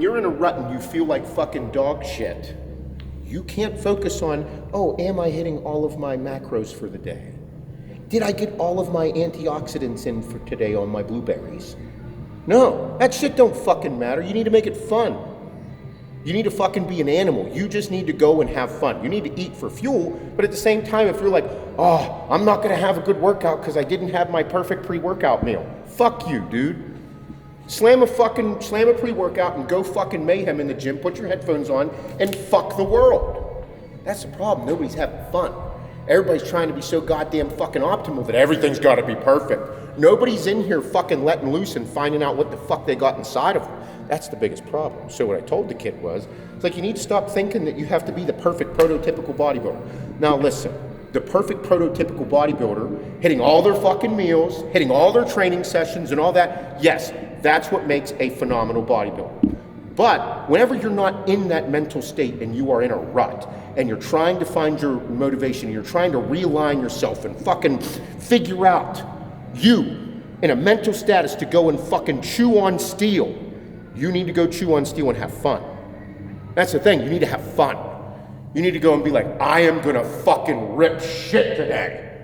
you're in a rut and you feel like fucking dog shit, you can't focus on, oh, am I hitting all of my macros for the day? Did I get all of my antioxidants in for today on my blueberries? No, that shit don't fucking matter. You need to make it fun. You need to fucking be an animal. You just need to go and have fun. You need to eat for fuel, but at the same time, if you're like, oh, I'm not gonna have a good workout because I didn't have my perfect pre-workout meal. Fuck you, dude. Slam a pre-workout and go fucking mayhem in the gym, put your headphones on, and fuck the world. That's the problem. Nobody's having fun. Everybody's trying to be so goddamn fucking optimal that everything's gotta be perfect. Nobody's in here fucking letting loose and finding out what the fuck they got inside of them. That's the biggest problem. So what I told the kid was, it's like you need to stop thinking that you have to be the perfect prototypical bodybuilder. Now listen, the perfect prototypical bodybuilder, hitting all their fucking meals, hitting all their training sessions and all that, yes, that's what makes a phenomenal bodybuilder. But whenever you're not in that mental state and you are in a rut and you're trying to find your motivation, you're trying to realign yourself and fucking figure out you in a mental status to go and fucking chew on steel, you need to go chew on steel and have fun. That's the thing, you need to have fun. You need to go and be like, I am gonna fucking rip shit today.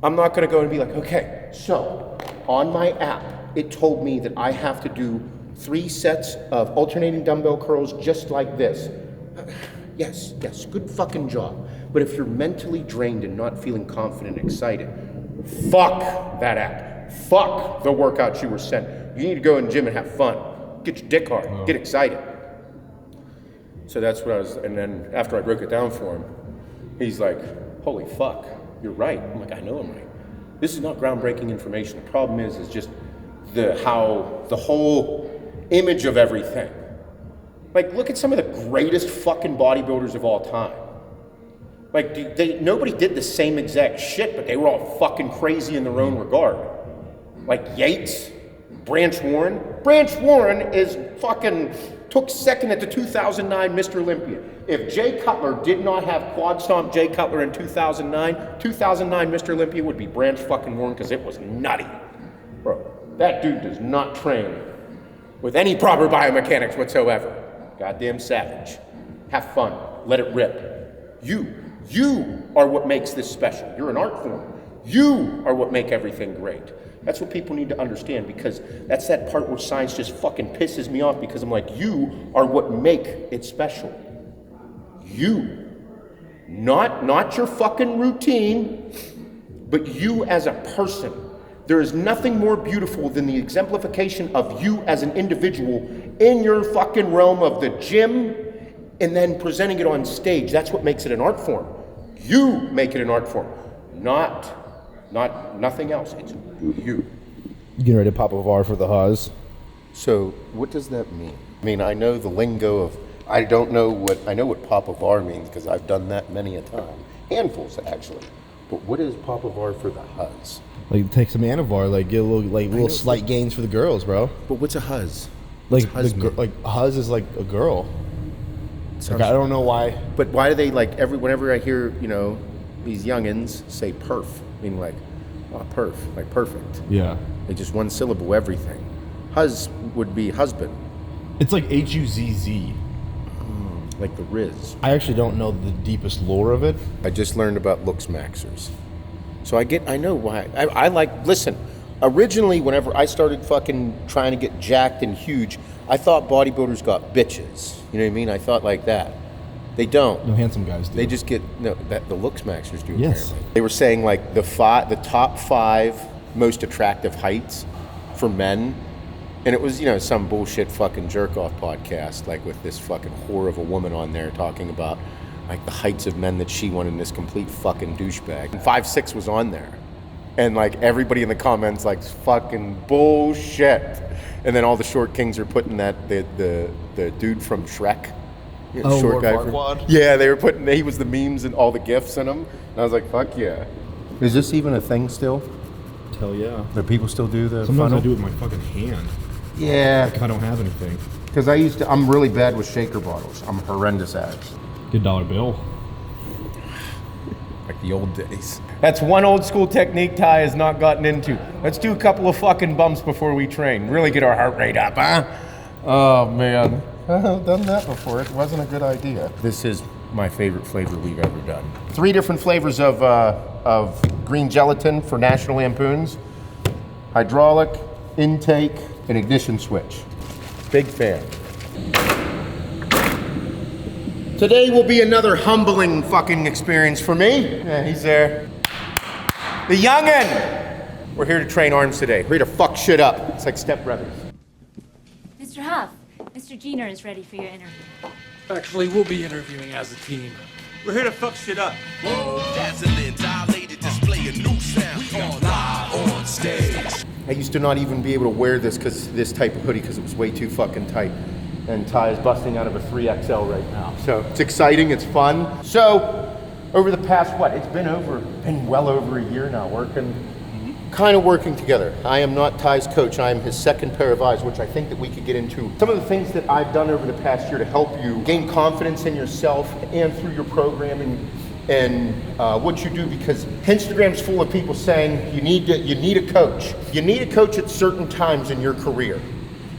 I'm not gonna go and be like, okay, so on my app, it told me that I have to do 3 sets of alternating dumbbell curls just like this. Yes, good fucking job. But if you're mentally drained and not feeling confident and excited, fuck that app. Fuck the workout you were sent. You need to go in the gym and have fun. Get your dick hard, get excited. So that's what I was, and then after I broke it down for him, he's like, holy fuck, you're right. I'm like, I know I'm right. This is not groundbreaking information. The problem is just the whole image of everything. Like, look at some of the greatest fucking bodybuilders of all time. Like, nobody did the same exact shit, but they were all fucking crazy in their own regard. Like Yates, Branch Warren. Branch Warren took second at the 2009 Mr. Olympia. If Jay Cutler did not have quad stomp Jay Cutler in 2009 Mr. Olympia would be Branch fucking Warren because it was nutty. Bro, that dude does not train with any proper biomechanics whatsoever. Goddamn savage. Have fun. Let it rip. You are what makes this special. You're an art form. You are what make everything great. That's what people need to understand, because that's that part where science just fucking pisses me off, because I'm like, you are what make it special. You. Not your fucking routine, but you as a person. There is nothing more beautiful than the exemplification of you as an individual in your fucking realm of the gym and then presenting it on stage. That's what makes it an art form. You make it an art form, not nothing else. It's you. You getting ready to pop a VAR for the Haas? So what does that mean? I mean, I know the lingo of, I know what Papa VAR means because I've done that many a time. Handfuls, actually. But what is Papa VAR for the Huz? Like, take some Anavar, like, get a little slight gains for the girls, bro. But what's a Huz? Like, Huz is like a girl. Like, I don't know why. But why do they, like, whenever I hear, these youngins say perf, meaning like, oh, perf, like perfect. Yeah. They just one syllable everything. Huz would be husband. It's like H-U-Z-Z. Like the Riz. I actually don't know the deepest lore of it. I just learned about looks maxers. So I know why. Listen, originally whenever I started fucking trying to get jacked and huge, I thought bodybuilders got bitches. You know what I mean? I thought like that. They don't. No, handsome guys do. They just get, the looks maxers do, yes. Apparently. They were saying like the top 5 most attractive heights for men. And it was, some bullshit fucking jerk-off podcast, like with this fucking whore of a woman on there talking about like the heights of men that she wanted in this complete fucking douchebag. And 5'6" was on there. And like everybody in the comments like, fucking bullshit. And then all the short kings are putting that, the dude from Shrek. Short guy Farquaad? Yeah, they were he was the memes and all the GIFs in them. And I was like, fuck yeah. Is this even a thing still? Hell yeah. Do people still do the Sometimes funnel? I do it with my fucking hand. Yeah. Like I don't have anything. Because I'm really bad with shaker bottles. I'm horrendous at it. Good dollar bill. Like the old days. That's one old school technique Ty has not gotten into. Let's do a couple of fucking bumps before we train. Really get our heart rate up, huh? Oh man, I've done that before. It wasn't a good idea. This is my favorite flavor we've ever done. 3 different flavors of green gelatin for National Lampoons. Hydraulic, intake, and ignition switch. Big fan. Today will be another humbling fucking experience for me. Yeah, he's there. The youngin! We're here to train arms today. We're here to fuck shit up. It's like Step Brothers. Mr. Huff, Mr. Jenner is ready for your interview. Actually, we'll be interviewing as a team. We're here to fuck shit up. Dazzling, dilated display, a new sound. We on live on stage. I used to not even be able to wear this type of hoodie because it was way too fucking tight. And Ty is busting out of a 3XL right now. So it's exciting, it's fun. So over the past, it's been well over a year now kind of working together. I am not Ty's coach, I am his second pair of eyes, which I think that we could get into. Some of the things that I've done over the past year to help you gain confidence in yourself and through your programming and what you do, because Instagram's full of people saying you need a coach. You need a coach at certain times in your career.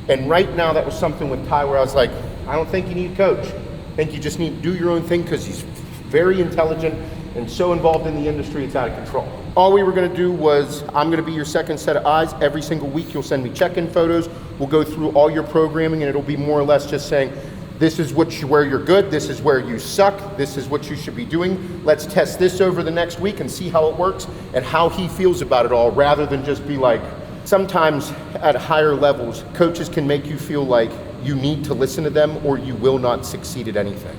And right now that was something with Ty where I was like, I don't think you need a coach. I think you just need to do your own thing because he's very intelligent and so involved in the industry, it's out of control. All we were gonna do was, I'm gonna be your second set of eyes. Every single week you'll send me check-in photos. We'll go through all your programming and it'll be more or less just saying, this is where you're good, this is where you suck, this is what you should be doing. Let's test this over the next week and see how it works and how he feels about it all, rather than just be like, sometimes at higher levels, coaches can make you feel like you need to listen to them or you will not succeed at anything.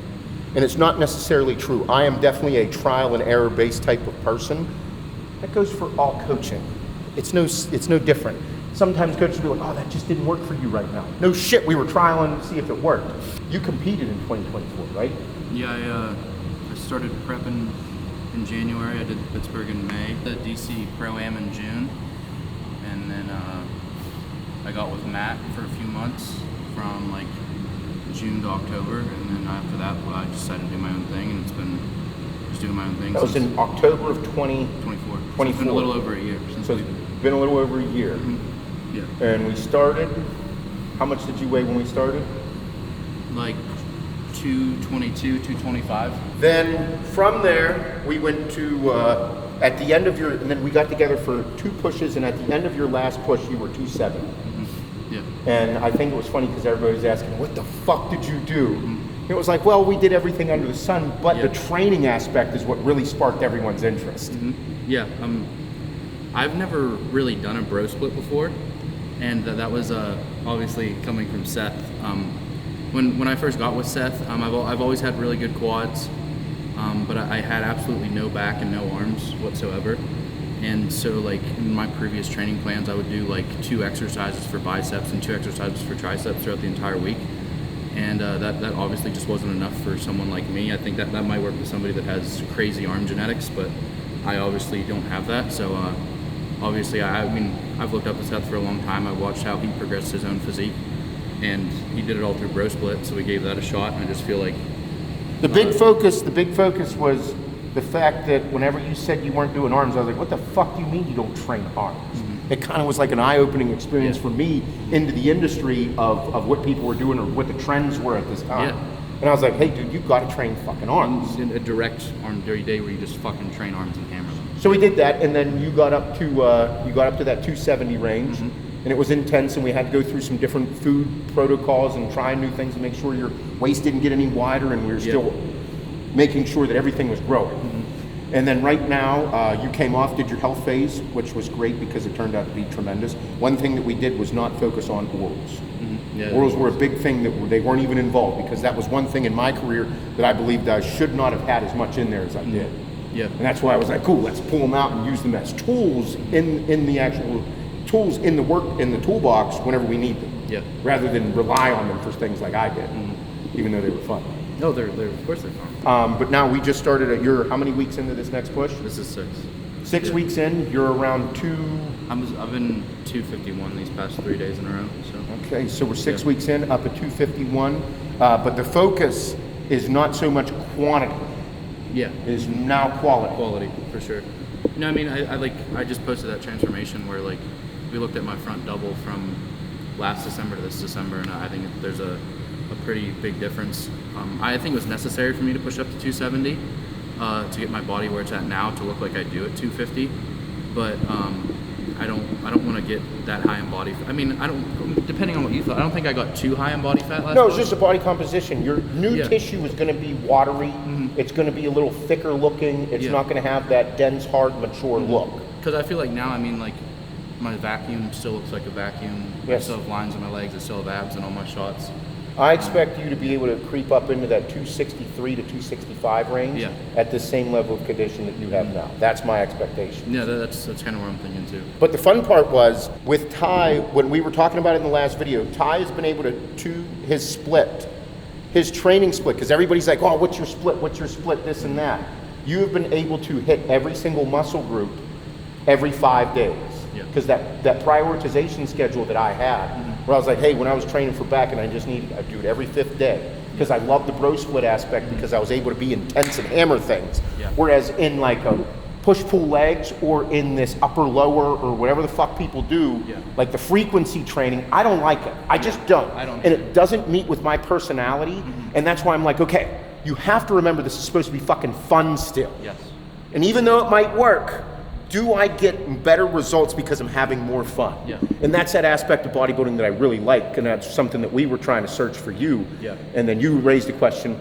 And it's not necessarily true. I am definitely a trial and error based type of person. That goes for all coaching. It's no different. Sometimes coaches will be like, oh, that just didn't work for you right now. No shit, we were trialing to see if it worked. You competed in 2024, right? Yeah, I started prepping in January. I did Pittsburgh in May, the DC Pro-Am in June. And then I got with Matt for a few months from like June to October, and then after that I decided to do my own thing, and it's been just doing my own thing. That was in October of 2024. 24. It's been a little over a year. So it's been a little over a year. Mm-hmm. Yeah. And we started, how much did you weigh when we started? Like 222, 225. Then from there, we went to, at the end of and then we got together for 2 pushes, and at the end of your last push, you were 270. Mm-hmm. Yeah. And I think it was funny because everybody was asking, what the fuck did you do? Mm-hmm. It was like, well, we did everything under the sun, but the training aspect is what really sparked everyone's interest. Mm-hmm. Yeah, I've never really done a bro split before, and that was obviously coming from Seth. When I first got with Seth, I've always had really good quads, but I had absolutely no back and no arms whatsoever. And so like in my previous training plans, I would do like 2 exercises for biceps and 2 exercises for triceps throughout the entire week. And that obviously just wasn't enough for someone like me. I think that might work with somebody that has crazy arm genetics, but I obviously don't have that. So obviously, I've looked up to Seth for a long time. I watched how he progressed his own physique, and he did it all through bro split. So we gave that a shot, and I just feel like the big focus was the fact that whenever you said you weren't doing arms, I was like, what the fuck do you mean you don't train arms? Mm-hmm. It kind of was like an eye-opening experience for me into the industry of what people were doing or what the trends were at this time. Yeah. And I was like, hey dude, you've got to train fucking arms. In a direct arm day where you just fucking train arms and hammer them. So we did that, and then you got up to that 270 range, and it was intense, and we had to go through some different food protocols and try new things to make sure your waist didn't get any wider, and we were still making sure that everything was growing. And then right now, you came off, did your health phase, which was great because it turned out to be tremendous. One thing that we did was not focus on orals. Yeah, orals were a big thing that they weren't even involved, because that was one thing in my career that I believed I should not have had as much in there as I did. Yeah. And that's why I was like, cool, let's pull them out and use them as tools in the actual tools in the toolbox whenever we need them. Yeah. Rather than rely on them for things like I did, even though they were fun. No, they're of course they're fun. But now we just started how many weeks into this next push? This is 6. 6 weeks in, you're around 2. I've been 251 these past 3 days in a row. So. Okay, so we're 6 weeks in, up at 251. But the focus is not so much quantity. Yeah. Is now quality. Quality, for sure. I mean, I just posted that transformation where like we looked at my front double from last December to this December, and I think there's a pretty big difference. I think it was necessary for me to push up to 270 to get my body where it's at now to look like I do at 250, but I don't want to get that high in body fat. I mean, depending on what you thought, I don't think I got too high in body fat last No, it's month. just a body composition. Your new tissue is going to be watery. It's going to be a little thicker looking. It's not going to have that dense, hard, mature look. Because I feel like now, I mean, like, my vacuum still looks like a vacuum. Yes. I still have lines on my legs. I still have abs in all my shots. I expect you to be able to creep up into that 263 to 265 range at the same level of condition that you have now. That's my expectation. Yeah, that's kind of where I'm thinking too. But the fun part was, with Ty, when we were talking about it in the last video, Ty has been able to his split, his training split, because everybody's like, oh, what's your split, this and that. You have been able to hit every single muscle group every 5 days. Because that prioritization schedule that I had, where I was like, hey, when I was training for back and I'd do it every 5th day, because I love the bro split aspect because I was able to be intense and hammer things. Whereas in like a push-pull legs or in this upper-lower or whatever the fuck people do, like the frequency training, I don't like it. I just don't. And it doesn't meet with my personality, and that's why I'm like, okay, you have to remember this is supposed to be fucking fun still. And even though it might work, do I get better results because I'm having more fun? And that's that aspect of bodybuilding that I really like, and that's something that we were trying to search for you. And then you raised the question,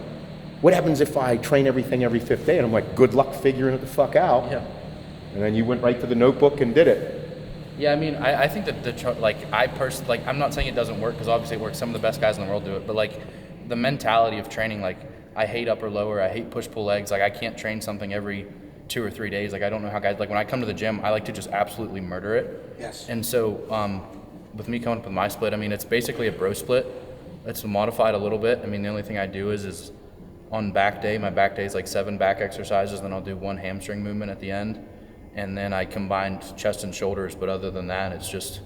what happens if I train everything every 5th day? And I'm like, good luck figuring it the fuck out. And then you went right to the notebook and did it. Yeah, I mean, I think that I'm not saying it doesn't work, because obviously it works. Some of the best guys in the world do it, but like the mentality of training, like I hate upper lower, I hate push pull legs. Like I can't train something every 2 or 3 days. Like I don't know how guys, like when I come to the gym, I like to just absolutely murder it. And so with me coming up with my split, I mean, it's basically a bro split. It's modified a little bit. I mean, the only thing I do is on back day, my back day is like 7 back exercises, then I'll do 1 hamstring movement at the end. And then I combined chest and shoulders, but other than that, it's just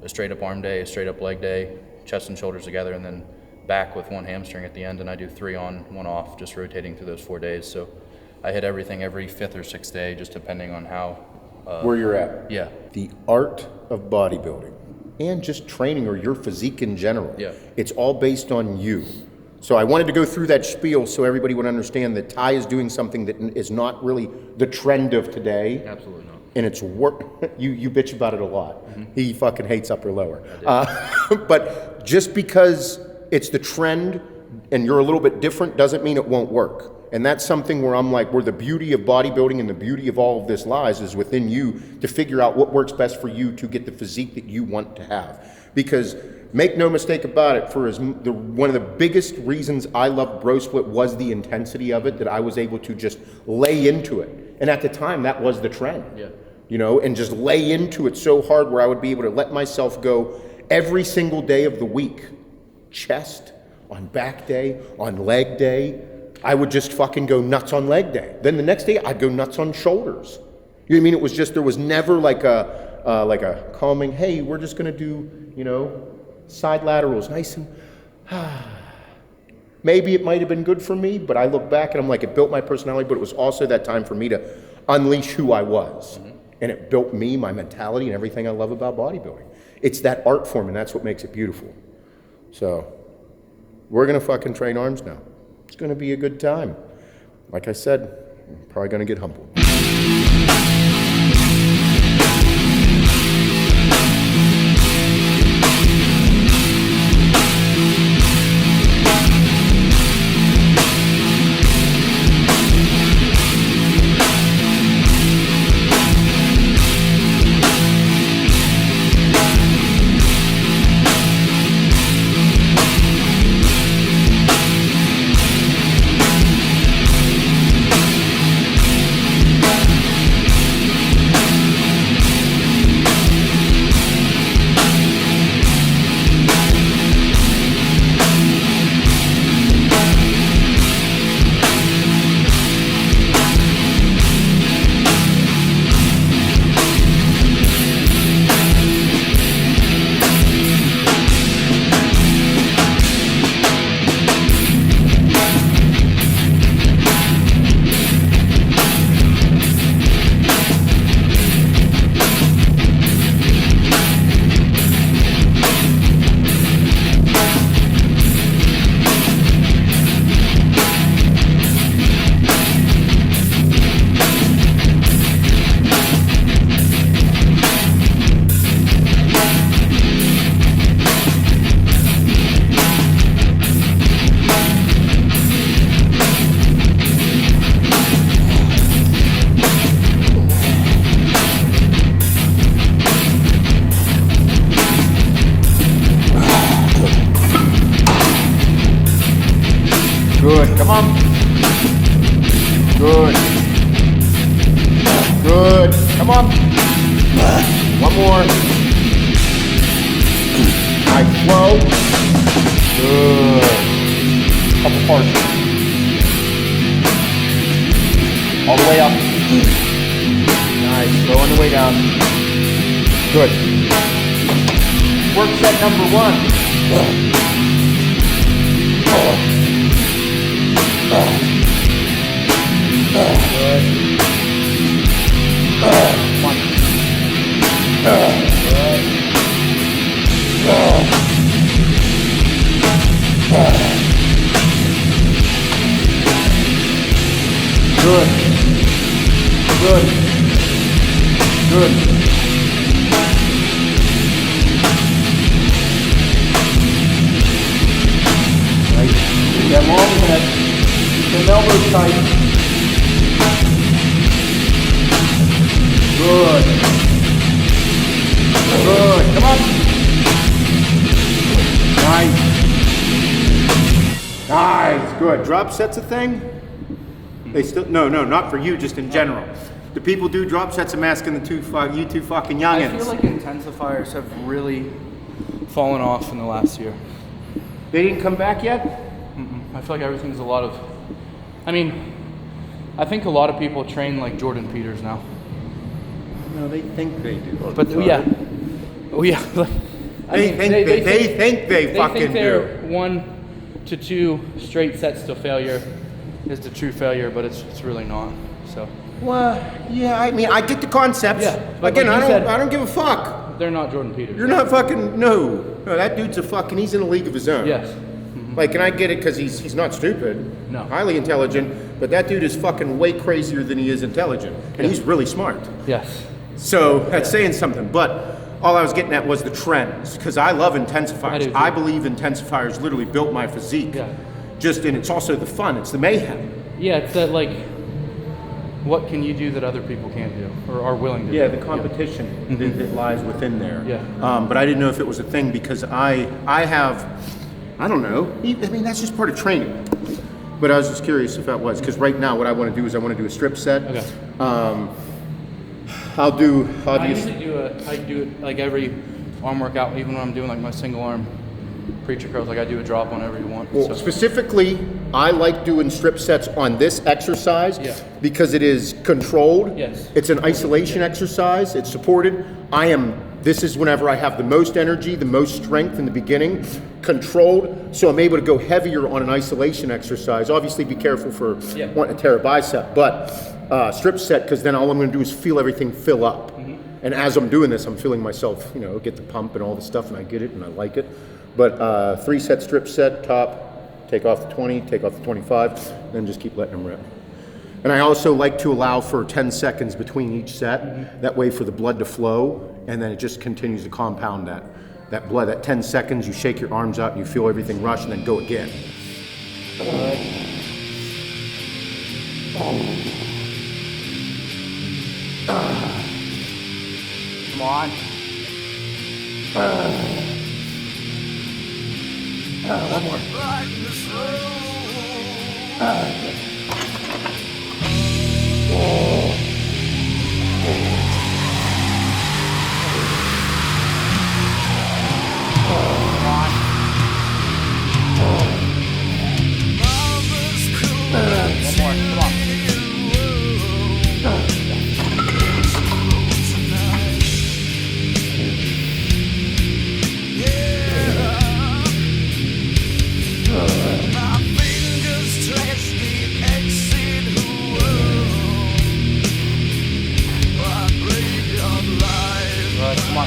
a straight up arm day, a straight up leg day, chest and shoulders together, and then back with 1 hamstring at the end, and I do 3 on, 1 off, just rotating through those 4 days. So I hit everything every 5th or 6th day, just depending on how. Where you're at. Yeah. The art of bodybuilding and just training or your physique in general. It's all based on you. So I wanted to go through that spiel so everybody would understand that Ty is doing something that is not really the trend of today. Absolutely not. And it's work. You bitch about it a lot. He fucking hates upper lower. But just because it's the trend and you're a little bit different doesn't mean it won't work. And that's something where I'm like, where the beauty of bodybuilding and the beauty of all of this lies is within you to figure out what works best for you to get the physique that you want to have. Because make no mistake about it, one of the biggest reasons I loved bro split was the intensity of it, that I was able to just lay into it. And at the time, that was the trend. You know, and just lay into it so hard where I would be able to let myself go every single day of the week. Chest, on back day, on leg day. I would just fucking go nuts on leg day. Then the next day, I'd go nuts on shoulders. You know what I mean? It was just, there was never like a calming, hey, we're just gonna do, you know, side laterals, nice and, maybe it might have been good for me, but I look back and I'm like, it built my personality, but it was also that time for me to unleash who I was. And it built me, my mentality, and everything I love about bodybuilding. It's that art form, and that's what makes it beautiful. So, we're gonna fucking train arms now. It's gonna be a good time. Like I said, I'm probably gonna get humbled. Good. Come on. Good. Good. Come on. One more. Nice. Slow. Good. Couple partials. All the way up. Nice. Slow on the way down. Good. Work set number 1. Good. One. Good. Good. Good. Good. Right. Keep that long head. Keep them elbows tight. Good. Good. Come on. Nice. Nice. Good. Drop sets a thing? They still no, not for you, just in general. Do people do drop sets? I'm asking you two fucking youngins. I feel like intensifiers have really fallen off in the last year. They didn't come back yet? I feel like everything's a lot of, I think a lot of people train like Jordan Peters now. No, they think they do. But yeah. They think they fucking do. 1 to 2 straight sets to failure is the true failure, but it's really not. So. Well, yeah, I mean, I get the concepts. Yeah, but again, like I don't give a fuck. They're not Jordan Peters. You're not fucking no. That dude's he's in a league of his own. Yes. Like, and I get it because he's not stupid. No. Highly intelligent, but that dude is fucking way crazier than he is intelligent, and he's really smart. Yes. So that's saying something. But all I was getting at was the trends, because I love intensifiers. I believe intensifiers literally built my physique. Yeah. And it's also the fun. It's the mayhem. Yeah, it's that like, what can you do that other people can't do or are willing to do? Yeah, the competition that lies within there. Yeah. But I didn't know if it was a thing because I don't know. I mean, that's just part of training. But I was just curious if that was, because right now what I want to do is I want to do a strip set. Okay. I do it like every arm workout, even when I'm doing like my single arm preacher curls, like I do a drop whenever you want. Well, specifically, I like doing strip sets on this exercise because it is controlled. Yes. It's an isolation exercise. It's supported. This is whenever I have the most energy, the most strength in the beginning, controlled, so I'm able to go heavier on an isolation exercise. Obviously, be careful for wanting to tear a bicep, but strip set, because then all I'm going to do is feel everything fill up. And as I'm doing this, I'm feeling myself, get the pump and all the stuff, and I get it, and I like it. But 3-set strip set, top, take off the 20, take off the 25, then just keep letting them rip. And I also like to allow for 10 seconds between each set, that way for the blood to flow, and then it just continues to compound that blood. That 10 seconds, you shake your arms out, and you feel everything rush, and then go again. Come on. One more.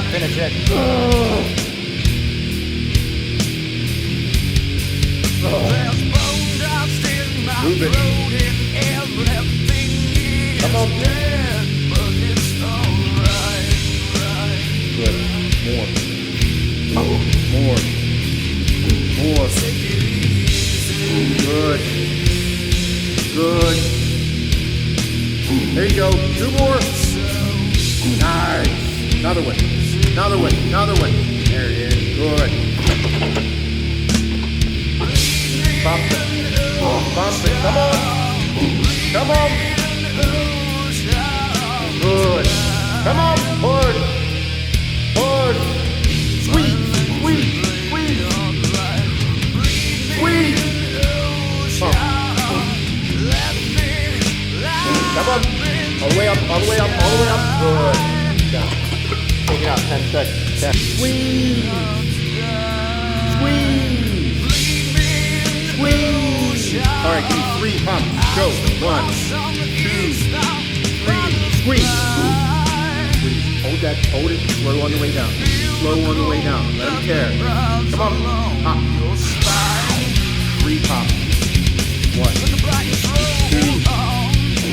Finish it. Move it. Come on. Good. More. Good. Good. There you go. 2 more. Nice. Another one. There it is. Good. Stop it. Pump it. Come on. Come on. Good. Come on. Hard. Hard. Squeeze. Squeeze. Squeeze. Squeeze. Pump. Come on. All the way up. All the way up. All the way up. Good. Down. Take it out. 10 seconds. 10. Squeeze. Squeeze. Squeeze. All right, give me 3 pumps. Go. 1, 2, 3. Squeeze. Squeeze. Hold that. Hold it. Slow on the way down. Slow on the way down. Let him tear. Come on. Pop. 3 pumps. 1, 2,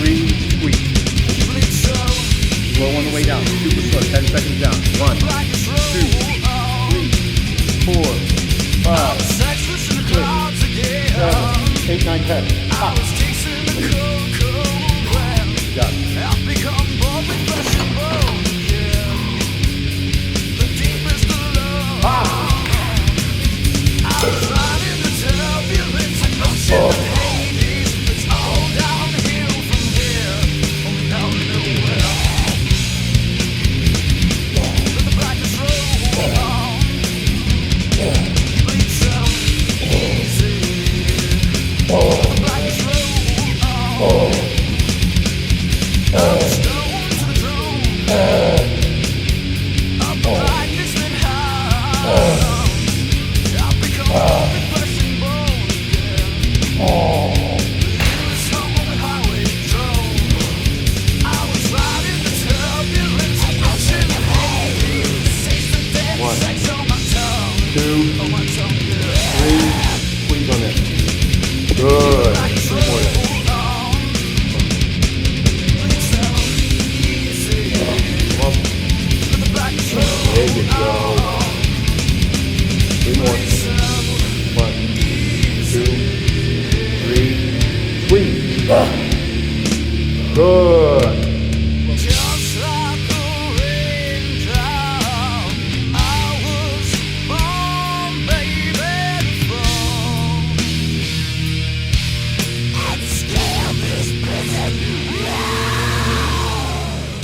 3. Squeeze. Slow on the way down. Super slow. 10 seconds down. 1, 2, 3, 4, 5, 6, 7, 8, 9, 10. Pop. Got it. Pop. Oh.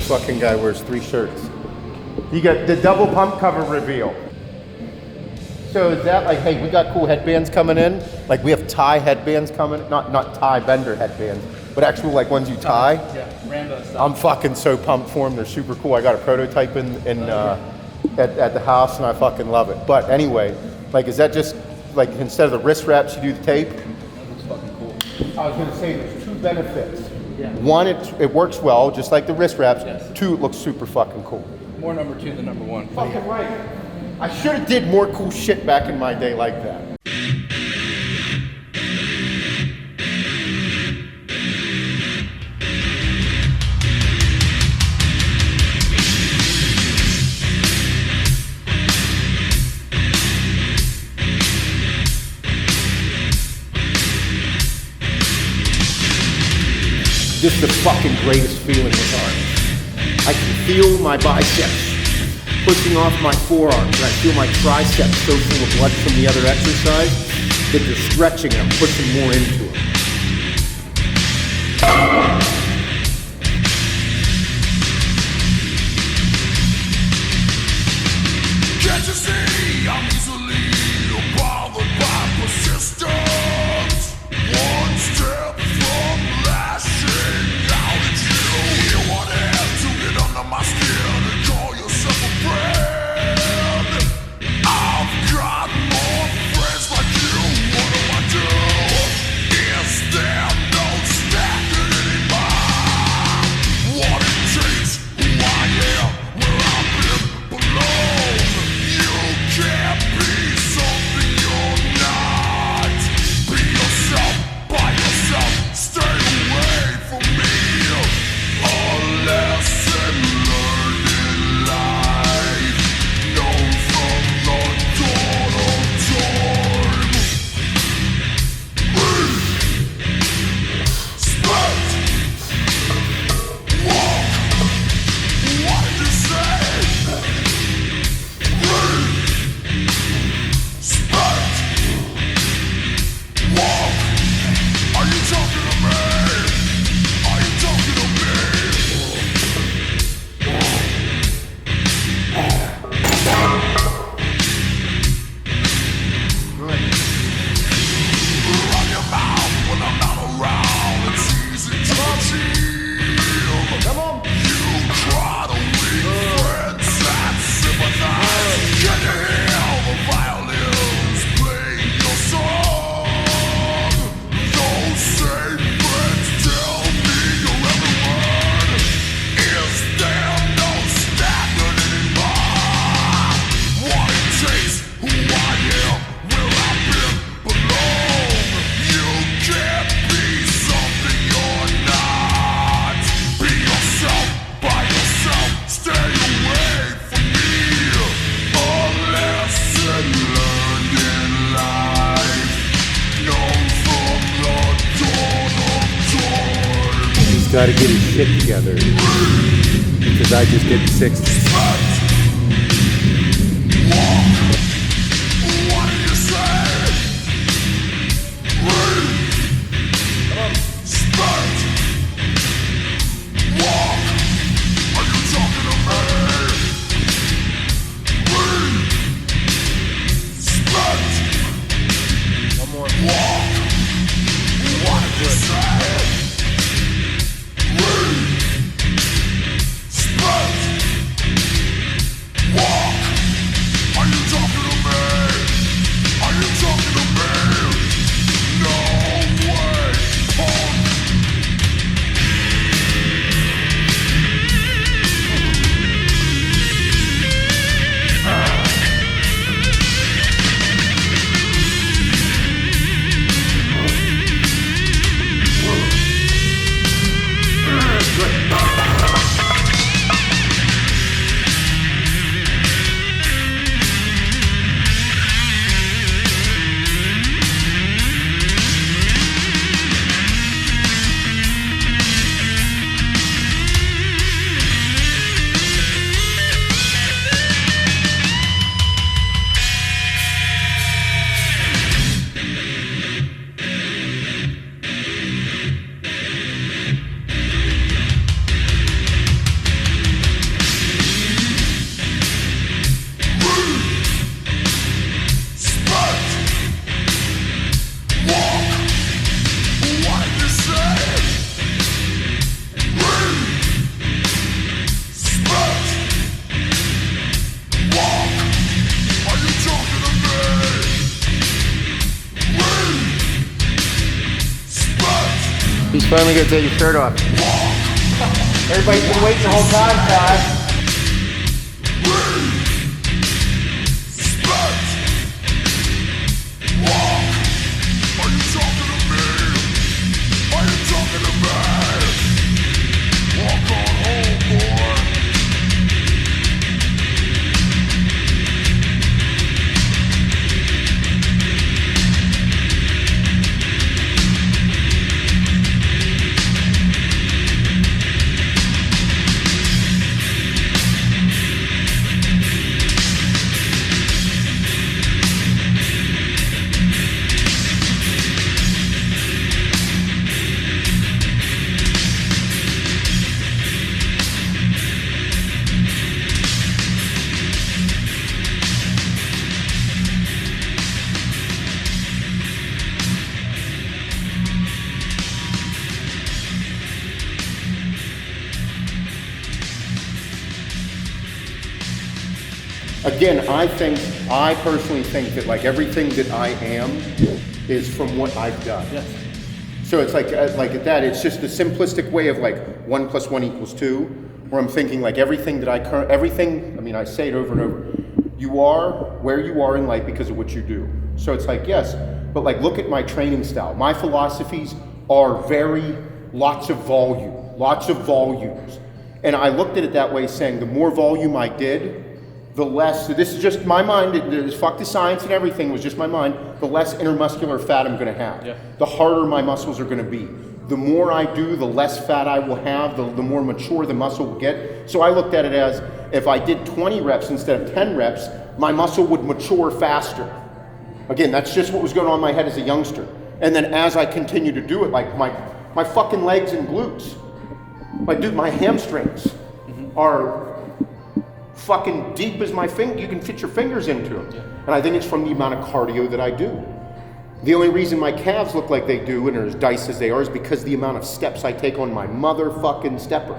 Fucking guy wears 3 shirts. You got the double pump cover reveal. So is that like, hey, we got cool headbands coming in? Like we have tie headbands coming, not tie bender headbands, but actual like ones you tie? Yeah, Rambo stuff. I'm fucking so pumped for them. They're super cool. I got a prototype at the house and I fucking love it. But anyway, like is that just like instead of the wrist wraps, you do the tape? That looks fucking cool. I was gonna say there's 2 benefits. Yeah. 1, it works well, just like the wrist wraps. Yes. 2, it looks super fucking cool. More number 2 than number 1. Fucking right. I should have did more cool shit back in my day like that. This is the fucking greatest feeling with arms. I can feel my biceps pushing off my forearms, and I feel my triceps so full of blood from the other exercise that they're stretching and I'm pushing more into them. Can't you see I'm easily bothered by persistence? One step from lashing out at you. You want to get under my skin and call yourself a friend. I've got more friends like you. What do I do? Is there no stacking anymore? What it takes, who I am, where I've been belong. You can't be something you're not. gotta get his shit together because I just did 60. He's finally gonna take his shirt off. Everybody's been waiting the whole time, Todd. Again, I personally think that like everything that I am is from what I've done. Yes. So it's like at that, it's just the simplistic way of like 1 + 1 = 2, where I'm thinking like everything that I mean, I say it over and over. You are where you are in life because of what you do. So it's like, yes, but like look at my training style. My philosophies are lots of volumes. And I looked at it that way, saying the more volume I did, the less, so this is just my mind, fuck the science and everything, it was just my mind, the less intermuscular fat I'm gonna have. Yeah. The harder my muscles are gonna be. The more I do, the less fat I will have, the more mature the muscle will get. So I looked at it as, if I did 20 reps instead of 10 reps, my muscle would mature faster. Again, that's just what was going on in my head as a youngster. And then as I continue to do it, like my fucking legs and glutes, like dude, my hamstrings are fucking deep as my finger, you can fit your fingers into them. Yeah. And I think it's from the amount of cardio that I do. The only reason my calves look like they do and are as diced as they are is because the amount of steps I take on my motherfucking stepper.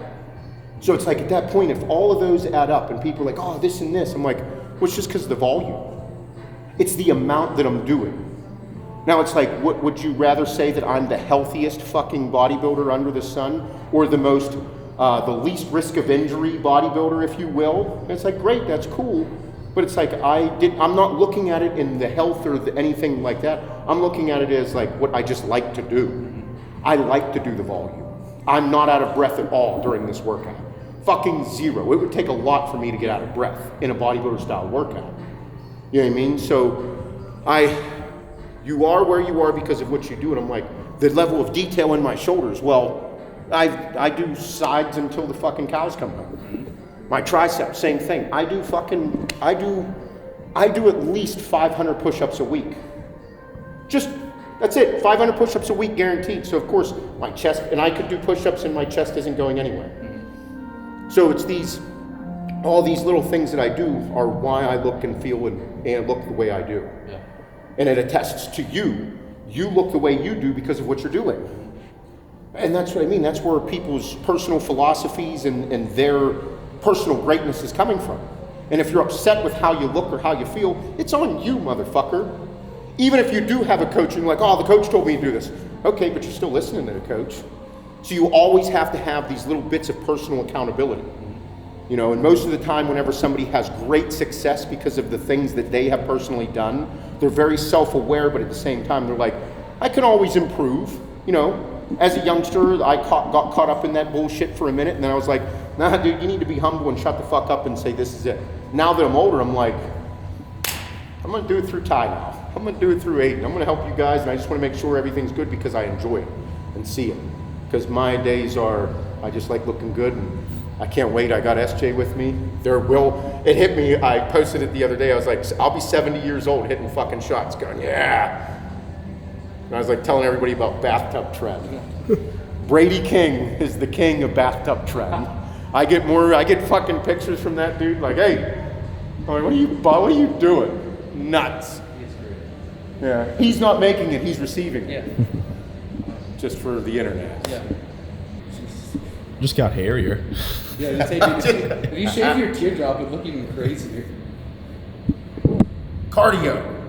So it's like at that point, if all of those add up and people are like, oh, this and this, I'm like, well, it's just because of the volume. It's the amount that I'm doing. Now it's like, what would you rather say that I'm the healthiest fucking bodybuilder under the sun, or the most the least risk of injury bodybuilder, if you will? And it's like, great, that's cool. But it's like, I'm not looking at it in the health or anything like that. I'm looking at it as like what I just like to do. I like to do the volume. I'm not out of breath at all during this workout. Fucking zero. It would take a lot for me to get out of breath in a bodybuilder style workout. You know what I mean? So you are where you are because of what you do. And I'm like, the level of detail in my shoulders, well, I do sides until the fucking cows come home. My triceps, same thing. I do at least 500 push-ups a week. That's it, 500 push-ups a week guaranteed. So of course, my chest, and I could do push-ups and my chest isn't going anywhere. So it's all these little things that I do are why I look and feel and look the way I do. Yeah. And it attests to you look the way you do because of what you're doing. And that's what I mean, that's where people's personal philosophies and their personal greatness is coming from. And if you're upset with how you look or how you feel, it's on you, motherfucker. Even if you do have a coach and you're like, oh, the coach told me to do this. Okay, but you're still listening to the coach. So you always have to have these little bits of personal accountability. You know, and most of the time whenever somebody has great success because of the things that they have personally done, they're very self-aware, but at the same time, they're like, I can always improve. You know, as a youngster, I got caught up in that bullshit for a minute, and then I was like, nah, dude, you need to be humble and shut the fuck up and say, this is it. Now that I'm older, I'm like, I'm gonna do it through Ty now. I'm gonna do it through Aiden. I'm gonna help you guys, and I just wanna make sure everything's good because I enjoy it and see it. Because my days are, I just like looking good, and I can't wait. I got SJ with me. It hit me, I posted it the other day. I was like, I'll be 70 years old hitting fucking shots going, yeah. And I was like telling everybody about bathtub trend. Brady King is the king of bathtub trend. I get fucking pictures from that dude like, hey, I'm like, what are you doing? Nuts. Yeah, he's not making it, he's receiving it. Yeah. Just for the internet. Yeah. Just got hairier. Yeah, if you shave your teardrop, it'd look even crazier. Cardio.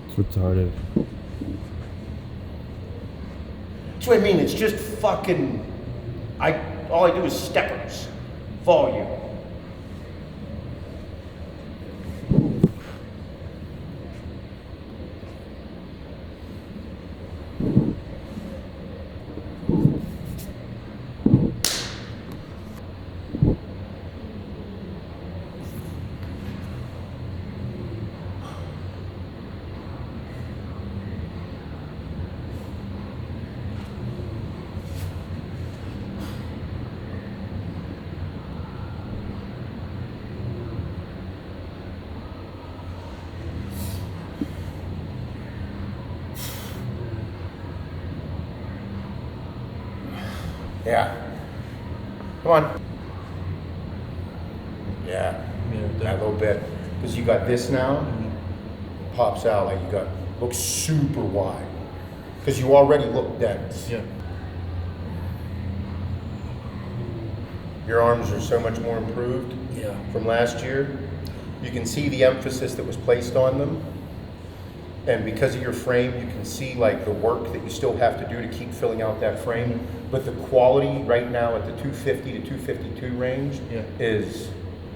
It's retarded. That's what I mean, it's just fucking, all I do is steppers, volume. Yeah. Come on. Yeah. That little bit. Because you got this now, pops out like looks super wide. Because you already look dense. Yeah. Your arms are so much more improved from last year. You can see the emphasis that was placed on them. And because of your frame, you can see like the work that you still have to do to keep filling out that frame. But the quality right now at the 250 to 252 range is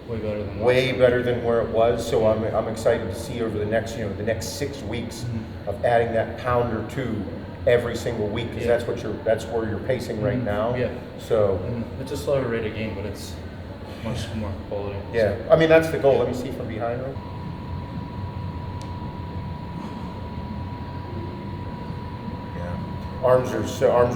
way better than where it was. So I'm excited to see over the next 6 weeks of adding that pound or two every single week, because that's where you're pacing right now. Yeah. So it's a slower rate of gain, but it's much more quality. Yeah. I mean, that's the goal. Let me see from behind real. Arms are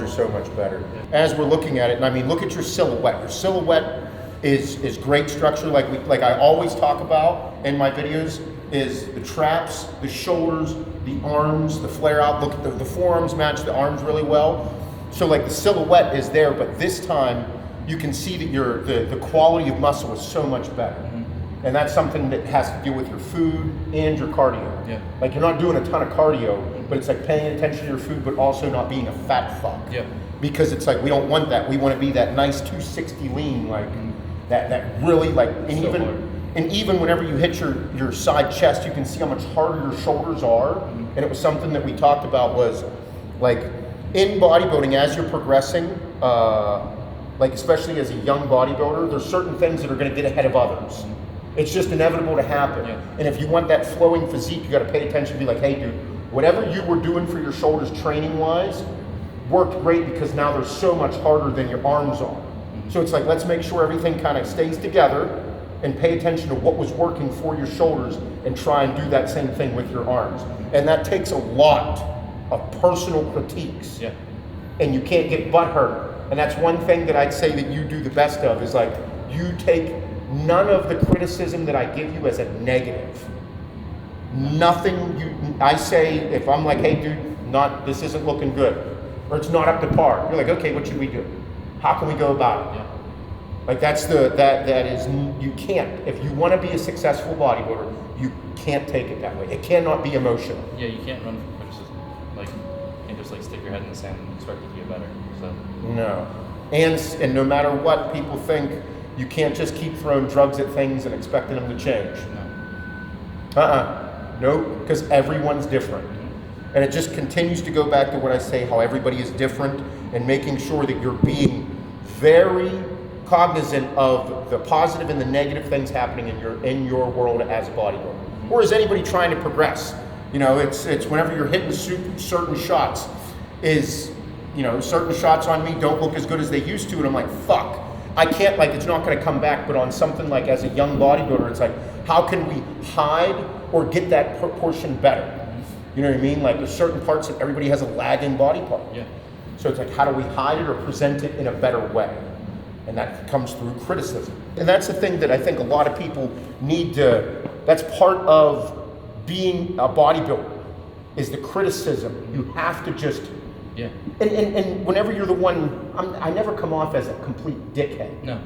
so much better. As we're looking at it, and I mean, look at your silhouette. Your silhouette is great structure, like I always talk about in my videos, is the traps, the shoulders, the arms, the flare out. Look at the forearms match the arms really well. So like the silhouette is there, but this time you can see that the quality of muscle is so much better. And that's something that has to do with your food and your cardio. Yeah. Like you're not doing a ton of cardio, but it's like paying attention to your food, but also not being a fat fuck. Yeah. Because it's like, we don't want that. We want to be that nice 260 lean, like that really like, and even whenever you hit your side chest, you can see how much harder your shoulders are. And it was something that we talked about was like in bodybuilding, as you're progressing, like especially as a young bodybuilder, there's certain things that are going to get ahead of others. It's just inevitable to happen. Yeah. And if you want that flowing physique, you got to pay attention, be like, hey dude, whatever you were doing for your shoulders training wise worked great, because now they're so much harder than your arms are. So it's like, let's make sure everything kind of stays together and pay attention to what was working for your shoulders and try and do that same thing with your arms. And that takes a lot of personal critiques. Yeah. and you can't get butt hurt. And that's one thing that I'd say that you do the best of, is like, you take none of the criticism that I give you as a negative. Nothing I say, if I'm like, hey dude, this isn't looking good, or it's not up to par, you're like, okay, what should we do? How can we go about it? Yeah. Like that is, you can't, if you want to be a successful bodybuilder, you can't take it that way. It cannot be emotional. Yeah, you can't run from criticism. Like, you can't just like stick your head in the sand and expect it to get better. So. No. And no matter what people think, you can't just keep throwing drugs at things and expecting them to change. No. No, because everyone's different. And it just continues to go back to what I say, how everybody is different, and making sure that you're being very cognizant of the positive and the negative things happening in your world as a bodybuilder. Or is anybody trying to progress? You know, it's whenever you're hitting certain shots, certain shots on me don't look as good as they used to, and I'm like, fuck, I can't, like, it's not gonna come back. But on something like as a young bodybuilder, it's like, how can we hide or get that proportion better? You know what I mean? Like, there's certain parts that everybody has a lagging body part. Yeah. So it's like, how do we hide it or present it in a better way? And that comes through criticism. And that's the thing that I think a lot of people need to, that's part of being a bodybuilder, is the criticism. You have to just, yeah. And whenever you're the one, I never come off as a complete dickhead. No.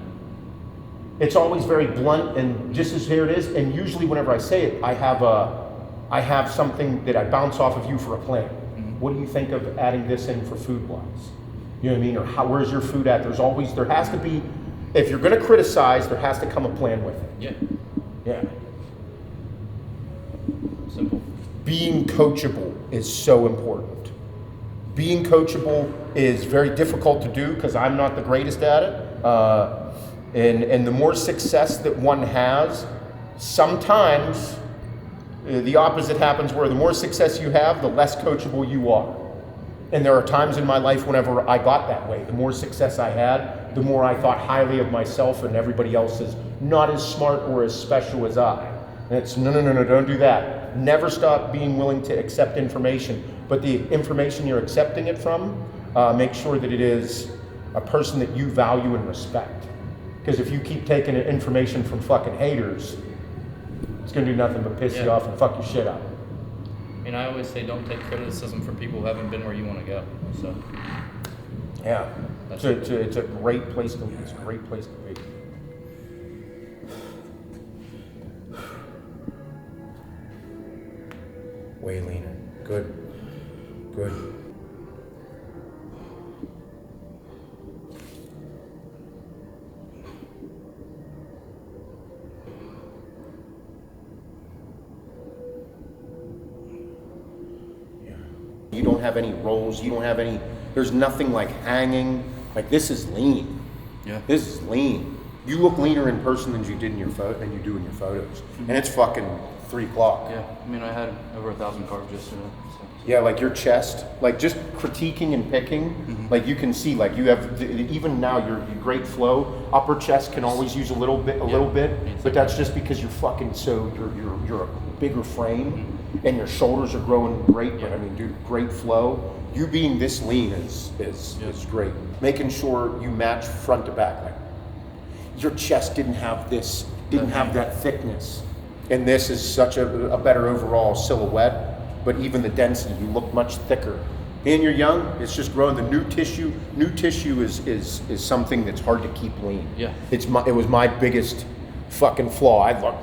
It's always very blunt, and just as here it is. And usually whenever I say it, I have something that I bounce off of you for a plan. Mm-hmm. What do you think of adding this in for food-wise? You know what I mean? Or where's your food at? There has to be, if you're gonna criticize, there has to come a plan with it. Yeah. Yeah. Simple. Being coachable is so important. Being coachable is very difficult to do because I'm not the greatest at it. And the more success that one has, sometimes the opposite happens, where the more success you have, the less coachable you are. And there are times in my life whenever I got that way. The more success I had, the more I thought highly of myself, and everybody else is not as smart or as special as I. And it's no, don't do that. Never stop being willing to accept information. But the information you're accepting it from, make sure that it is a person that you value and respect. Because if you keep taking information from fucking haters, it's gonna do nothing but piss you off and fuck your shit up. I mean, I always say don't take criticism from people who haven't been where you want to go. So. Yeah, it's a great place to be. It's a great place to be. Way leaner. Good. Good. You don't have any rolls, you don't have any, there's nothing like hanging. Like, this is lean. Yeah. This is lean. You look leaner in person than you do in your photos. And it's fucking 3 o'clock. Yeah, I mean, I had over 1,000 carbs yesterday. So. Yeah, like your chest, like just critiquing and picking, like you can see, like you have, even now your great flow, upper chest can always use a little bit, but that's just because you're fucking you're a bigger frame and your shoulders are growing great, but I mean, dude, great flow. You being this lean is great. Making sure you match front to back, like your chest didn't have that thickness. And this is such a better overall silhouette. But even the density, you look much thicker. And you're young, it's just growing. The new tissue is something that's hard to keep lean. Yeah. It was my biggest fucking flaw. I look.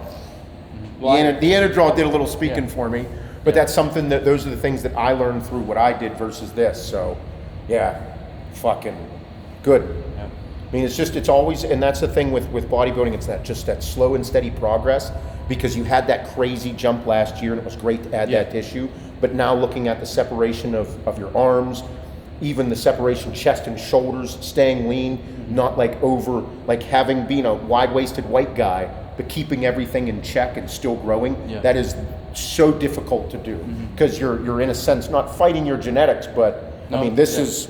The Anadrol did a little speaking for me, but that's something those are the things that I learned through what I did versus this. So, yeah, fucking good. Yeah. I mean, it's always, and that's the thing with bodybuilding, it's that slow and steady progress, because you had that crazy jump last year and it was great to add that tissue, but now looking at the separation of your arms, even the separation chest and shoulders, staying lean, not like being a wide-waisted white guy, but keeping everything in check and still growing, that is so difficult to do, because you're in a sense not fighting your genetics, but I mean, this is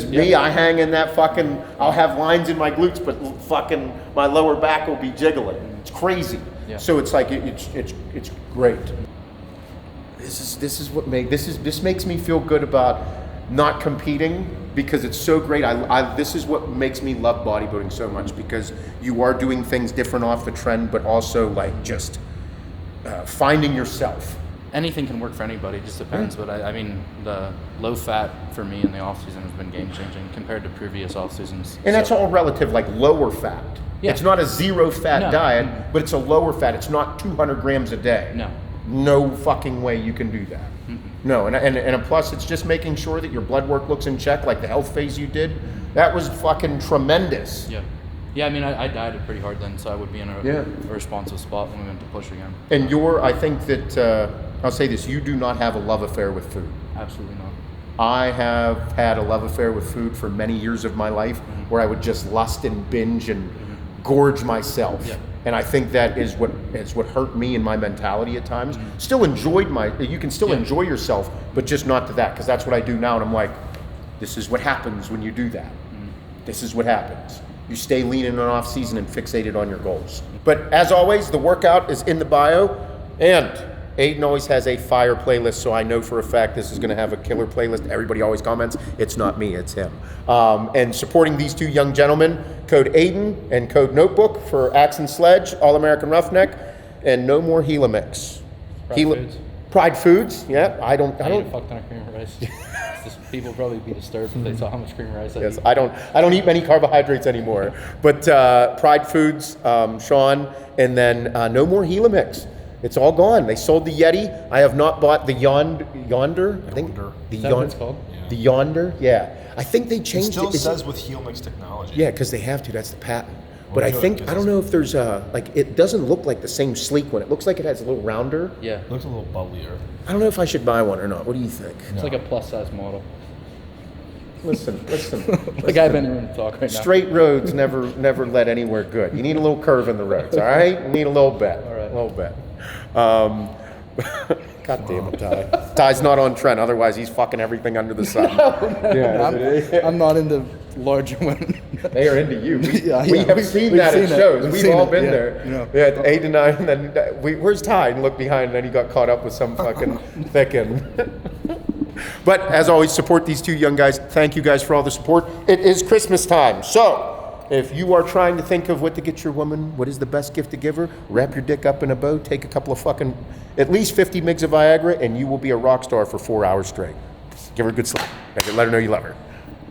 me. I hang in that fucking, I'll have lines in my glutes, but fucking my lower back will be jiggling. It's crazy. Yeah. So it's like it's great. This makes me feel good about not competing because it's so great. This is what makes me love bodybuilding so much, because you are doing things different off the trend, but also like just finding yourself. Anything can work for anybody, just depends. But I mean, the low fat for me in the off season has been game changing compared to previous off seasons. And that's all relative, like lower fat. Yeah. It's not a zero fat No. diet, but it's a lower fat. It's not 200 grams a day. No. No fucking way you can do that. No, and plus it's just making sure that your blood work looks in check, like the health phase you did. That was fucking tremendous. Yeah. Yeah, I mean, I dieted pretty hard then, so I would be in a responsive spot when we went to push again. And I think that, I'll say this, you do not have a love affair with food. Absolutely not. I have had a love affair with food for many years of my life, where I would just lust and binge and gorge myself. Yeah. And I think that is what hurt me in my mentality at times. Still enjoyed you can still enjoy yourself, but just not to that, because that's what I do now. And I'm like, this is what happens when you do that. This is what happens. You stay lean in an off season and fixated on your goals. But as always, the workout is in the bio, and Aiden always has a fire playlist, so I know for a fact this is going to have a killer playlist. Everybody always comments, it's not me, it's him. And supporting these two young gentlemen, code Aiden and code Notebook for Axe and Sledge, All American Roughneck, and no more Gila Mix. Pride Foods, yeah. I don't. I eat a fuck ton of cream of rice. People probably be disturbed if they saw how much cream of rice I eat. I don't eat many carbohydrates anymore. But Pride Foods, Sean, and then no more Gila Mix. It's all gone. They sold the Yeti. I have not bought the Yonder. I think the Is that what it's called? The Yonder. Yeah, I think they It changed still it. says with heel mix technology. Yeah, because they have to. That's the patent. Well, But I good, think, 'cause I don't know if there's it doesn't look like the same sleek one. It looks like it has a little rounder. Yeah. It looks a little bubblier. I don't know if I should buy one or not. What do you think? It's like a plus size model. Listen. Like I've been in talk right now. Straight roads never led anywhere good. You need a little curve in the roads, all right? You need a little bit. All right. A little bit. God damn it, Ty. Ty's not on trend, otherwise he's fucking everything under the sun. I'm not into larger women. They are into you. We Yeah, have we've seen seen that at that. shows. We've We've seen all it, been yeah, there. you know. Yeah, 8 to 9, and then where's Ty? And look behind, and then he got caught up with some fucking thickin'. But as always, support these two young guys. Thank you guys for all the support. It is Christmas time, so if you are trying to think of what to get your woman, what is the best gift to give her, wrap your dick up in a bow, take a couple of fucking, at least 50 mgs of Viagra, and you will be a rock star for 4 hours straight. Give her a good slap. Let her know you love her.